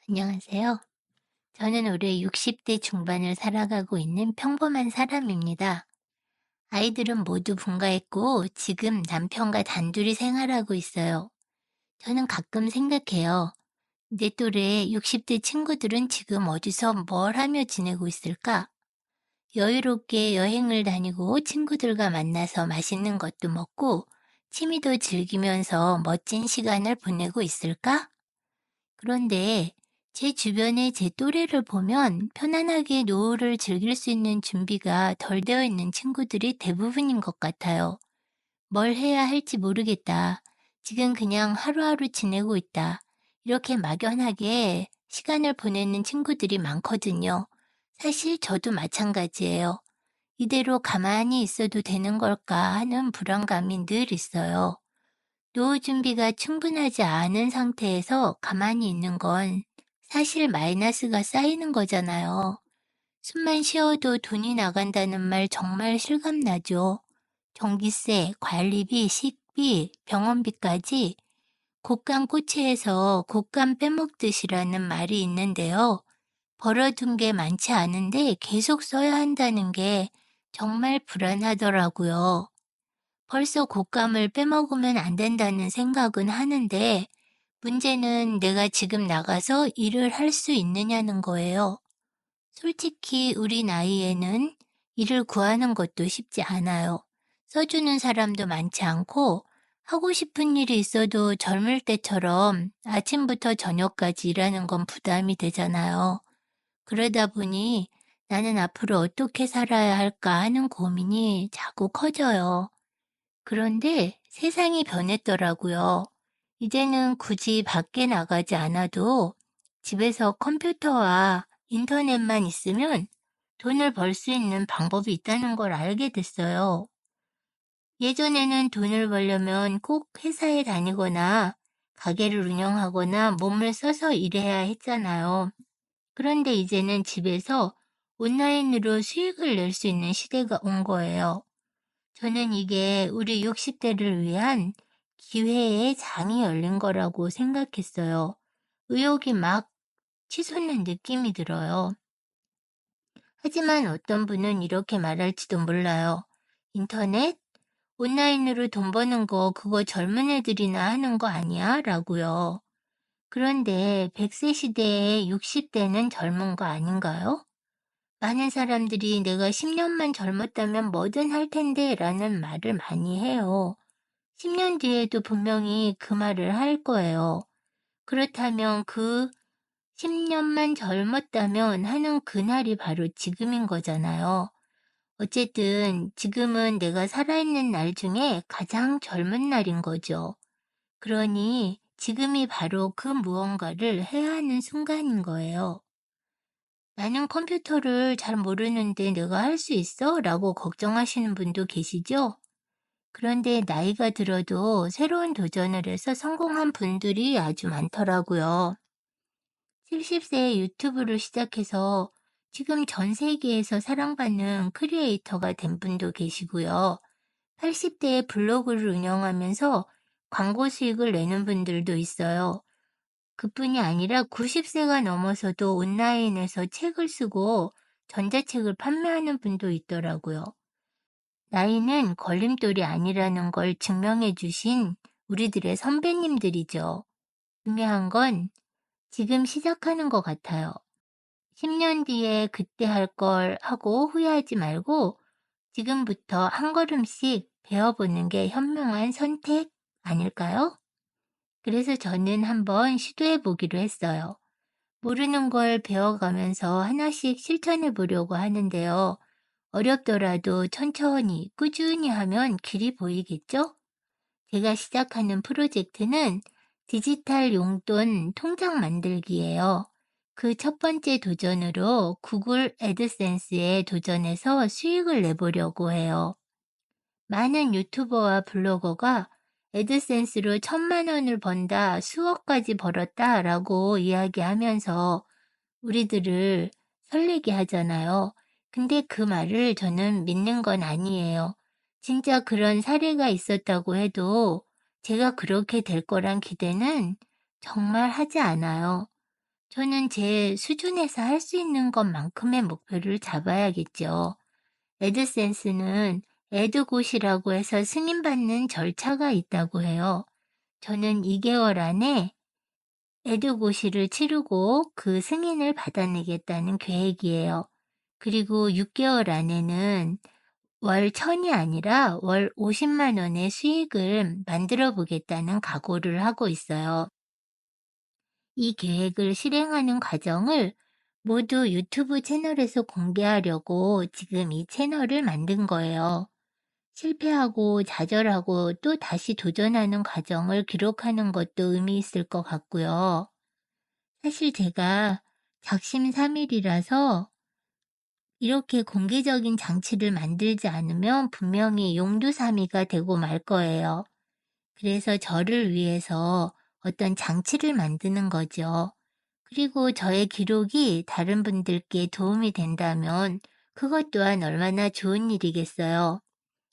안녕하세요. 저는 올해 60대 중반을 살아가고 있는 평범한 사람입니다. 아이들은 모두 분가했고 지금 남편과 단둘이 생활하고 있어요. 저는 가끔 생각해요. 내 또래 60대 친구들은 지금 어디서 뭘 하며 지내고 있을까? 여유롭게 여행을 다니고 친구들과 만나서 맛있는 것도 먹고 취미도 즐기면서 멋진 시간을 보내고 있을까? 그런데 제 주변의 제 또래를 보면 편안하게 노후를 즐길 수 있는 준비가 덜 되어 있는 친구들이 대부분인 것 같아요. 뭘 해야 할지 모르겠다. 지금 그냥 하루하루 지내고 있다. 이렇게 막연하게 시간을 보내는 친구들이 많거든요. 사실 저도 마찬가지예요. 이대로 가만히 있어도 되는 걸까 하는 불안감이 늘 있어요. 노후 준비가 충분하지 않은 상태에서 가만히 있는 건 사실 마이너스가 쌓이는 거잖아요. 숨만 쉬어도 돈이 나간다는 말 정말 실감나죠. 전기세, 관리비, 식비, 병원비까지 곶감 꼬치에서 곶감 빼먹듯이라는 말이 있는데요. 벌어둔 게 많지 않은데 계속 써야 한다는 게 정말 불안하더라고요. 벌써 곶감을 빼먹으면 안 된다는 생각은 하는데 문제는 내가 지금 나가서 일을 할 수 있느냐는 거예요. 솔직히 우리 나이에는 일을 구하는 것도 쉽지 않아요. 써주는 사람도 많지 않고 하고 싶은 일이 있어도 젊을 때처럼 아침부터 저녁까지 일하는 건 부담이 되잖아요. 그러다 보니 나는 앞으로 어떻게 살아야 할까 하는 고민이 자꾸 커져요. 그런데 세상이 변했더라고요. 이제는 굳이 밖에 나가지 않아도 집에서 컴퓨터와 인터넷만 있으면 돈을 벌 수 있는 방법이 있다는 걸 알게 됐어요. 예전에는 돈을 벌려면 꼭 회사에 다니거나 가게를 운영하거나 몸을 써서 일해야 했잖아요. 그런데 이제는 집에서 온라인으로 수익을 낼 수 있는 시대가 온 거예요. 저는 이게 우리 60대를 위한 기회의 장이 열린 거라고 생각했어요. 의욕이 막 치솟는 느낌이 들어요. 하지만 어떤 분은 이렇게 말할지도 몰라요. 인터넷? 온라인으로 돈 버는 거 그거 젊은 애들이나 하는 거 아니야? 라고요. 그런데 100세 시대에 60대는 젊은 거 아닌가요? 많은 사람들이 내가 10년만 젊었다면 뭐든 할 텐데 라는 말을 많이 해요. 10년 뒤에도 분명히 그 말을 할 거예요. 그렇다면 그 10년만 젊었다면 하는 그날이 바로 지금인 거잖아요. 어쨌든 지금은 내가 살아있는 날 중에 가장 젊은 날인 거죠. 그러니 지금이 바로 그 무언가를 해야 하는 순간인 거예요. 나는 컴퓨터를 잘 모르는데 내가 할 수 있어? 라고 걱정하시는 분도 계시죠? 그런데 나이가 들어도 새로운 도전을 해서 성공한 분들이 아주 많더라고요. 70세에 유튜브를 시작해서 지금 전 세계에서 사랑받는 크리에이터가 된 분도 계시고요. 80대에 블로그를 운영하면서 광고 수익을 내는 분들도 있어요. 그뿐이 아니라 90세가 넘어서도 온라인에서 책을 쓰고 전자책을 판매하는 분도 있더라고요. 나이는 걸림돌이 아니라는 걸 증명해 주신 우리들의 선배님들이죠. 중요한 건 지금 시작하는 것 같아요. 10년 뒤에 그때 할 걸 하고 후회하지 말고 지금부터 한 걸음씩 배워보는 게 현명한 선택 아닐까요? 그래서 저는 한번 시도해 보기로 했어요. 모르는 걸 배워가면서 하나씩 실천해 보려고 하는데요. 어렵더라도 천천히 꾸준히 하면 길이 보이겠죠? 제가 시작하는 프로젝트는 디지털 용돈 통장 만들기예요. 그 첫 번째 도전으로 구글 애드센스에 도전해서 수익을 내보려고 해요. 많은 유튜버와 블로거가 애드센스로 1,000만 원을 번다, 수억까지 벌었다 라고 이야기하면서 우리들을 설레게 하잖아요. 근데 그 말을 저는 믿는 건 아니에요. 진짜 그런 사례가 있었다고 해도 제가 그렇게 될 거란 기대는 정말 하지 않아요. 저는 제 수준에서 할 수 있는 것만큼의 목표를 잡아야겠죠. 에드센스는 에드곳이라고 해서 승인받는 절차가 있다고 해요. 저는 2개월 안에 에드고시를 치르고 그 승인을 받아내겠다는 계획이에요. 그리고 6개월 안에는 월 1000이 아니라 월 50만 원의 수익을 만들어 보겠다는 각오를 하고 있어요. 이 계획을 실행하는 과정을 모두 유튜브 채널에서 공개하려고 지금 이 채널을 만든 거예요. 실패하고 좌절하고 또 다시 도전하는 과정을 기록하는 것도 의미 있을 것 같고요. 사실 제가 작심삼일이라서 이렇게 공개적인 장치를 만들지 않으면 분명히 용두사미가 되고 말 거예요. 그래서 저를 위해서 어떤 장치를 만드는 거죠. 그리고 저의 기록이 다른 분들께 도움이 된다면 그것 또한 얼마나 좋은 일이겠어요.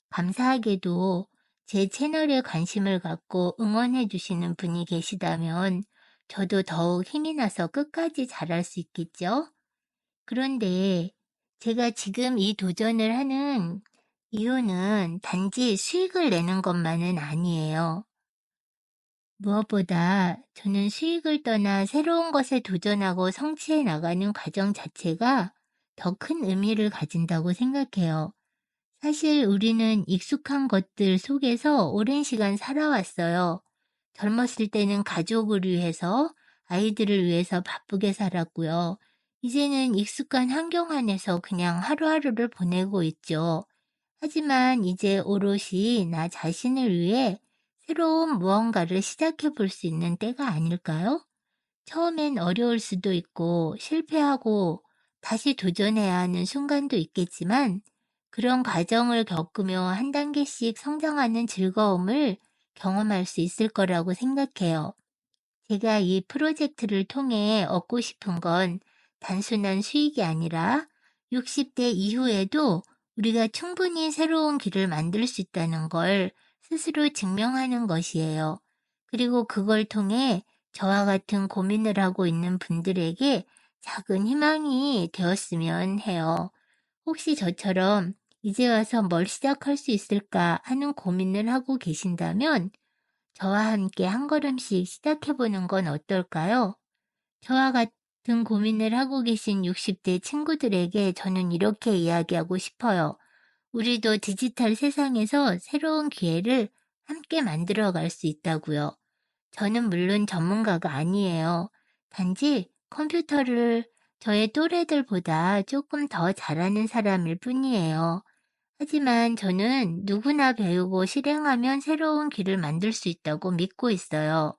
감사하게도 제 채널에 관심을 갖고 응원해 주시는 분이 계시다면 저도 더욱 힘이 나서 끝까지 잘할 수 있겠죠? 그런데 제가 지금 이 도전을 하는 이유는 단지 수익을 내는 것만은 아니에요. 무엇보다 저는 수익을 떠나 새로운 것에 도전하고 성취해 나가는 과정 자체가 더 큰 의미를 가진다고 생각해요. 사실 우리는 익숙한 것들 속에서 오랜 시간 살아왔어요. 젊었을 때는 가족을 위해서, 아이들을 위해서 바쁘게 살았고요. 이제는 익숙한 환경 안에서 그냥 하루하루를 보내고 있죠. 하지만 이제 오롯이 나 자신을 위해 새로운 무언가를 시작해 볼 수 있는 때가 아닐까요? 처음엔 어려울 수도 있고 실패하고 다시 도전해야 하는 순간도 있겠지만 그런 과정을 겪으며 한 단계씩 성장하는 즐거움을 경험할 수 있을 거라고 생각해요. 제가 이 프로젝트를 통해 얻고 싶은 건 단순한 수익이 아니라 60대 이후에도 우리가 충분히 새로운 길을 만들 수 있다는 걸 스스로 증명하는 것이에요. 그리고 그걸 통해 저와 같은 고민을 하고 있는 분들에게 작은 희망이 되었으면 해요. 혹시 저처럼 이제 와서 뭘 시작할 수 있을까 하는 고민을 하고 계신다면 저와 함께 한 걸음씩 시작해보는 건 어떨까요? 저와 같은 고민을 하고 계신 60대 친구들에게 저는 이렇게 이야기하고 싶어요. 우리도 디지털 세상에서 새로운 기회를 함께 만들어 갈 수 있다고요. 저는 물론 전문가가 아니에요. 단지 컴퓨터를 저의 또래들보다 조금 더 잘하는 사람일 뿐이에요. 하지만 저는 누구나 배우고 실행하면 새로운 길을 만들 수 있다고 믿고 있어요.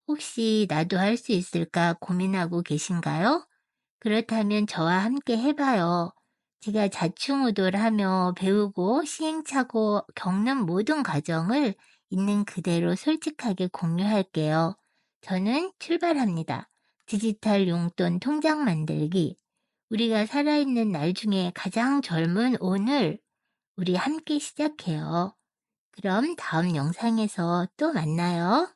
혹시 나도 할 수 있을까 고민하고 계신가요? 그렇다면 저와 함께 해봐요. 제가 좌충우돌하며 배우고 시행착오 겪는 모든 과정을 있는 그대로 솔직하게 공유할게요. 저는 출발합니다. 디지털 용돈 통장 만들기. 우리가 살아있는 날 중에 가장 젊은 오늘 우리 함께 시작해요. 그럼 다음 영상에서 또 만나요.